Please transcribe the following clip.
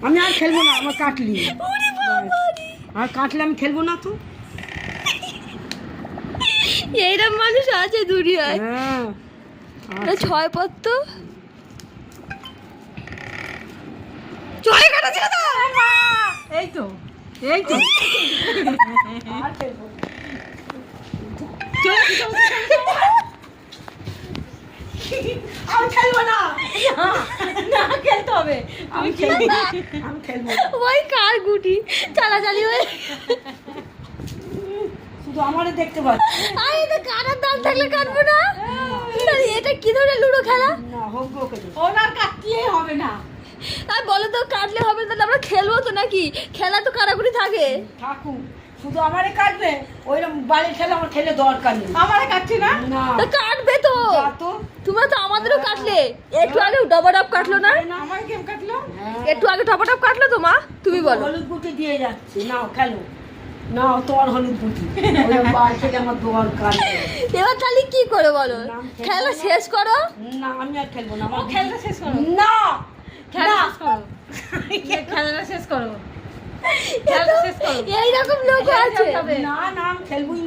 আমি আর খেলবো না, আমার কাটলি আর কাটলে আমি খেলবো না তো। এইরকম মানুষ আছে দুনিয়ায়। হ্যাঁ ছয় পর তো ছয় কাটাছে তো। এই তো এই তো আমি খেলবো না, না খেলতে হবে, আমি খেলবো না, আমি খেলবো না। ওই কার গুটি চালাচালি হয়ে শুধু আমারে দেখতে পাচ্ছি আরে এটা কাটার দাম থাকলে কাটবো না। আরে এটা কি ধরনের লুডো খেলা? না, হোক গো কেন ওনার কাটলেই হবে না। আর বলো তো কাটলে হবে না, তাহলে আমরা খেলবো তো নাকি? খেলা তো কারাকুরি থাকে। ঠাকুর শুধু আমারে কাটবে, ওইরকম বাড়ির খেলা আমার খেলে দরকার নেই। আমারে কাটছি না, না তা কাটবে তো। যা তো। তোমরা তো আমাদেরও কাটলে, একটু আগে ডবাডব কাটলো না? আমার গেম কাটলো, একটু আগে ডবাডব কাটলো তো মা, তুমি বলো। হলুদ গুটি দিয়ে যাচ্ছে, নাও খেলো, নাও তোমার হলুদ গুটি। ওই বাড়ি থেকে আমার দরকার নেই। এবার তাহলে কি করে বলো? না, আমি খেলবো খেলা না। শেষ করো। না আমি আর খেলবো না, আমার খেলাটা শেষ করো, না খেলা না। শেষ করো, খেলাটা শেষ করো, খেলাটা শেষ করো। এইরকম লোক আছে। না না আমি খেলবোই না।